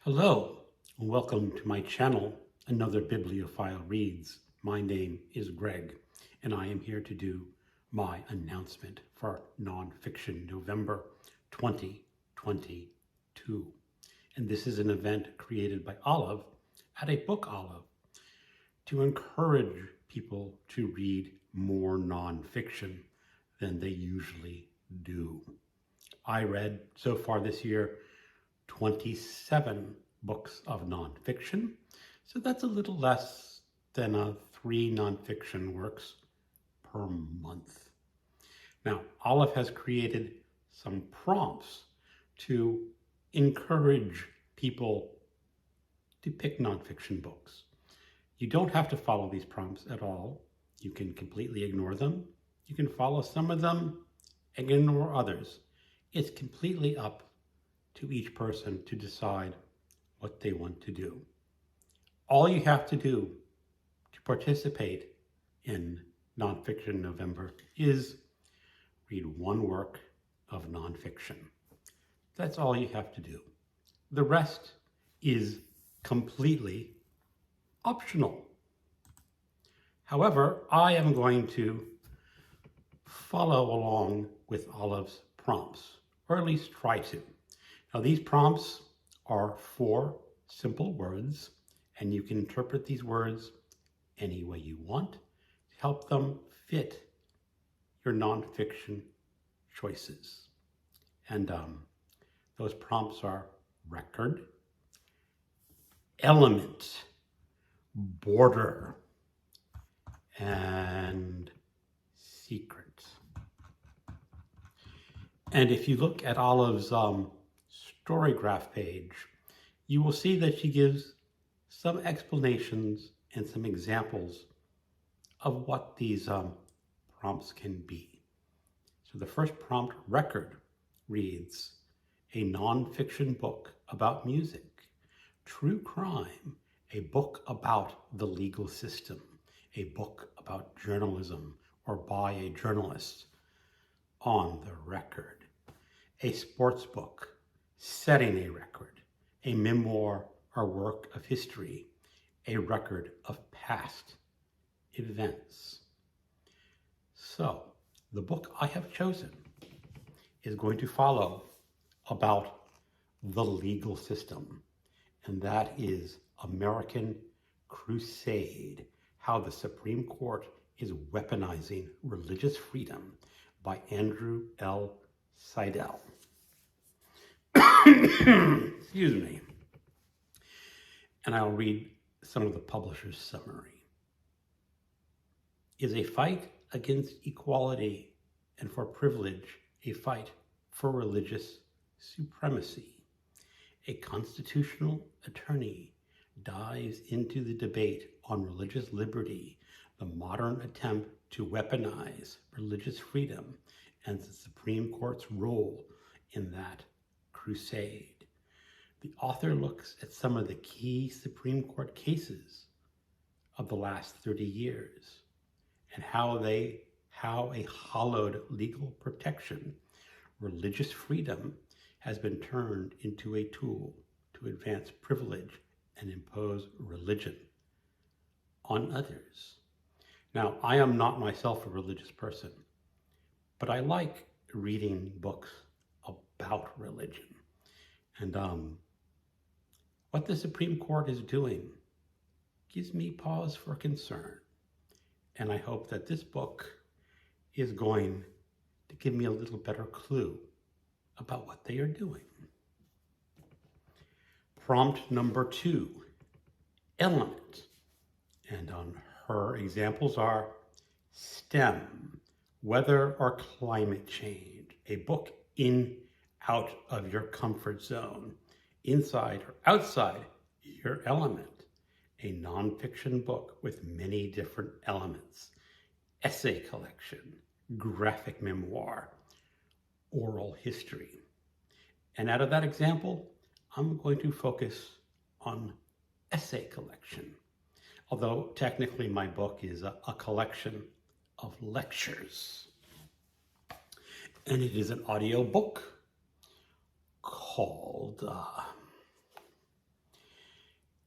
Hello, and welcome to my channel, Another Bibliophile Reads. My name is Greg, and I am here to do my announcement for Nonfiction November 2022. And this is an event created by Olive at a Book Olive to encourage people to read more nonfiction than they usually do. I read so far this year 27 books of nonfiction, so that's a little less than 3 nonfiction works per month. Now, Olive has created some prompts to encourage people to pick nonfiction books. You don't have to follow these prompts at all. You can completely ignore them. You can follow some of them and ignore others. It's completely up to each person to decide what they want to do. All you have to do to participate in Nonfiction November is read one work of nonfiction. That's all you have to do. The rest is completely optional. However, I am going to follow along with Olive's prompts, or at least try to. Now, these prompts are 4 simple words, and you can interpret these words any way you want to help them fit your nonfiction choices. And those prompts are record, element, border, and secret. And if you look at Olive's Storygraph page, you will see that she gives some explanations and some examples of what these prompts can be. So the first prompt, record, reads, a nonfiction book about music, true crime, a book about the legal system, a book about journalism or by a journalist, on the record, a sports book, setting a record, a memoir or work of history, a record of past events. So the book I have chosen is going to follow about the legal system, and that is American Crusade, How the Supreme Court is Weaponizing Religious Freedom by Andrew L. Seidel. Excuse me. And I'll read some of the publisher's summary. Is a fight against equality and for privilege a fight for religious supremacy? A constitutional attorney dives into the debate on religious liberty, the modern attempt to weaponize religious freedom, and the Supreme Court's role in that crusade. The author looks at some of the key Supreme Court cases of the last 30 years and how a hollowed legal protection, religious freedom, has been turned into a tool to advance privilege and impose religion on others. Now, I am not myself a religious person, but I like reading books about religion. And what the Supreme Court is doing gives me pause for concern. And I hope that this book is going to give me a little better clue about what they are doing. Prompt number 2, element. And her examples are STEM, weather or climate change, a book out of your comfort zone, inside or outside your element, a nonfiction book with many different elements, essay collection, graphic memoir, oral history. And out of that example, I'm going to focus on essay collection, although technically my book is a collection of lectures. And it is an audio book called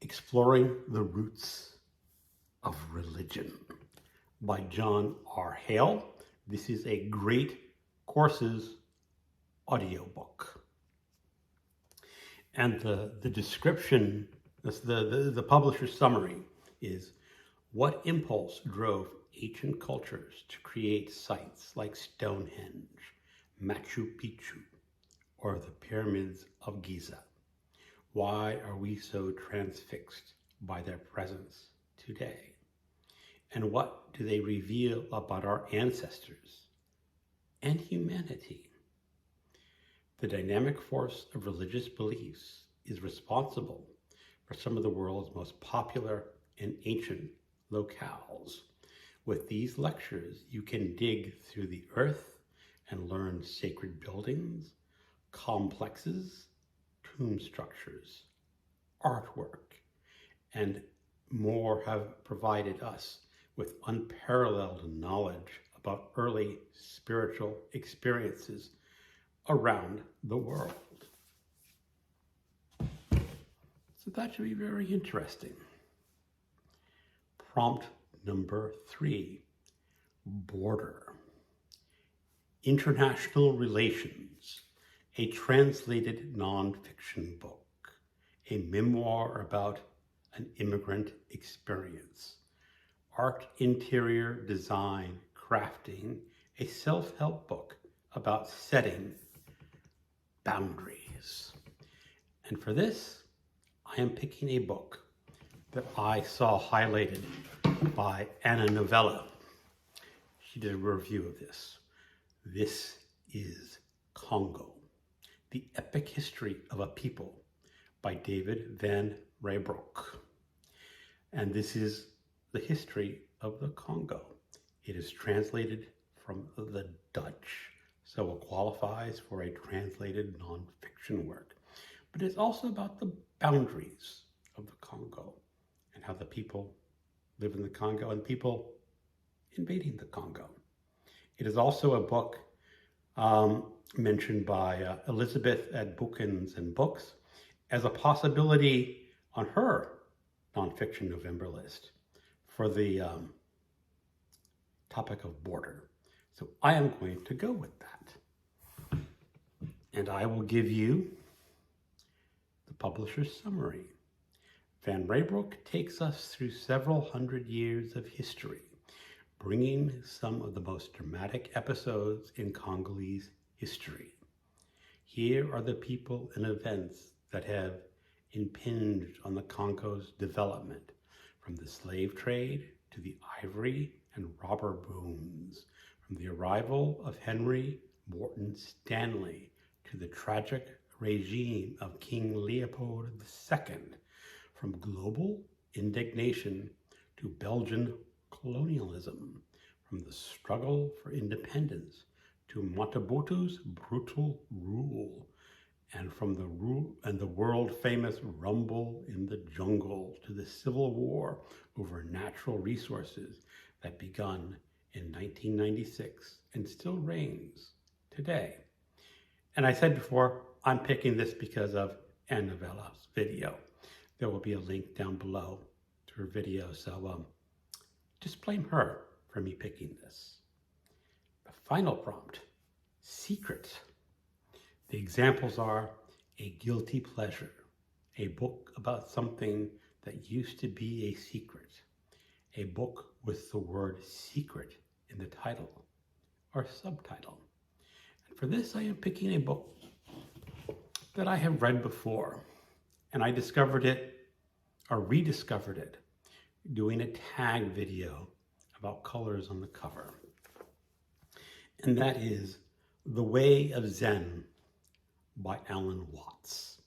Exploring the Roots of Religion by John R. Hale. This is a great courses audiobook. And the description, the publisher's summary is, what impulse drove ancient cultures to create sites like Stonehenge, Machu Picchu, or the pyramids of Giza? Why are we so transfixed by their presence today? And what do they reveal about our ancestors and humanity? The dynamic force of religious beliefs is responsible for some of the world's most popular and ancient locales. With these lectures, you can dig through the earth and learn sacred buildings, complexes, tomb structures, artwork, and more have provided us with unparalleled knowledge about early spiritual experiences around the world. So that should be very interesting. Prompt number 3, border. International Relations, a translated nonfiction book, a memoir about an immigrant experience, art, interior design, crafting, a self-help book about setting boundaries. And for this, I am picking a book that I saw highlighted by Anna Novella. She did a review of this. This is Congo, The Epic History of a People by David Van Rijbroek. And this is the history of the Congo. It is translated from the Dutch, so it qualifies for a translated nonfiction work. But it's also about the boundaries of the Congo and how the people live in the Congo and people invading the Congo. It is also a book mentioned by Elizabeth at Bookins and Books as a possibility on her Nonfiction November list for the topic of border. So I am going to go with that. And I will give you the publisher's summary. Van Rijbroek takes us through several hundred years of history, bringing some of the most dramatic episodes in Congolese history. Here are the people and events that have impinged on the Congo's development, from the slave trade to the ivory and robber booms, from the arrival of Henry Morton Stanley to the tragic regime of King Leopold II, from global indignation to Belgian colonialism, from the struggle for independence to Mobutu's brutal rule, and from the world-famous rumble in the jungle to the civil war over natural resources that begun in 1996 and still reigns today. And I said before, I'm picking this because of Anna Novella's video. There will be a link down below to her video, so just blame her for me picking this. The final prompt, secret. The examples are A Guilty Pleasure, a book about something that used to be a secret, a book with the word secret in the title or subtitle. And for this, I am picking a book that I have read before, and I discovered it or rediscovered it doing a tag video about colors on the cover. And that is The Way of Zen by Alan Watts.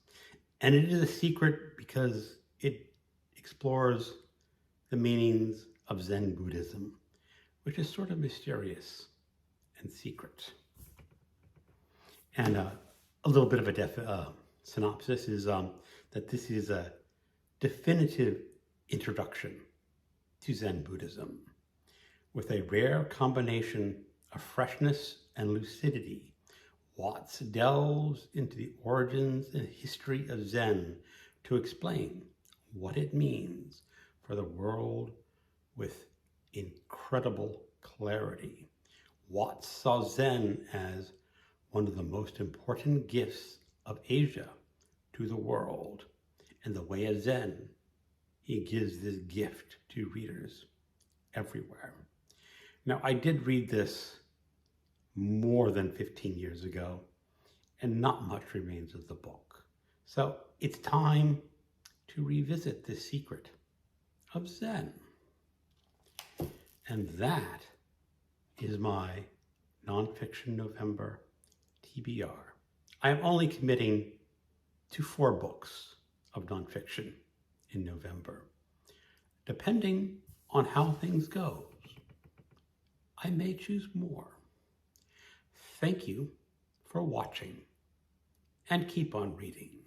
And it is a secret because it explores the meanings of Zen Buddhism, which is sort of mysterious and secret. And a little bit of a synopsis is that this is a definitive introduction to Zen Buddhism with a rare combination of freshness and lucidity. Watts delves into the origins and history of Zen to explain what it means for the world with incredible clarity. Watts saw Zen as one of the most important gifts of Asia to the world. And the way of Zen, he gives this gift to readers everywhere. Now, I did read this more than 15 years ago, and not much remains of the book. So it's time to revisit the secret of Zen. And that is my Nonfiction November TBR. I am only committing to 4 books of nonfiction in November. Depending on how things go, I may choose more. Thank you for watching, and keep on reading.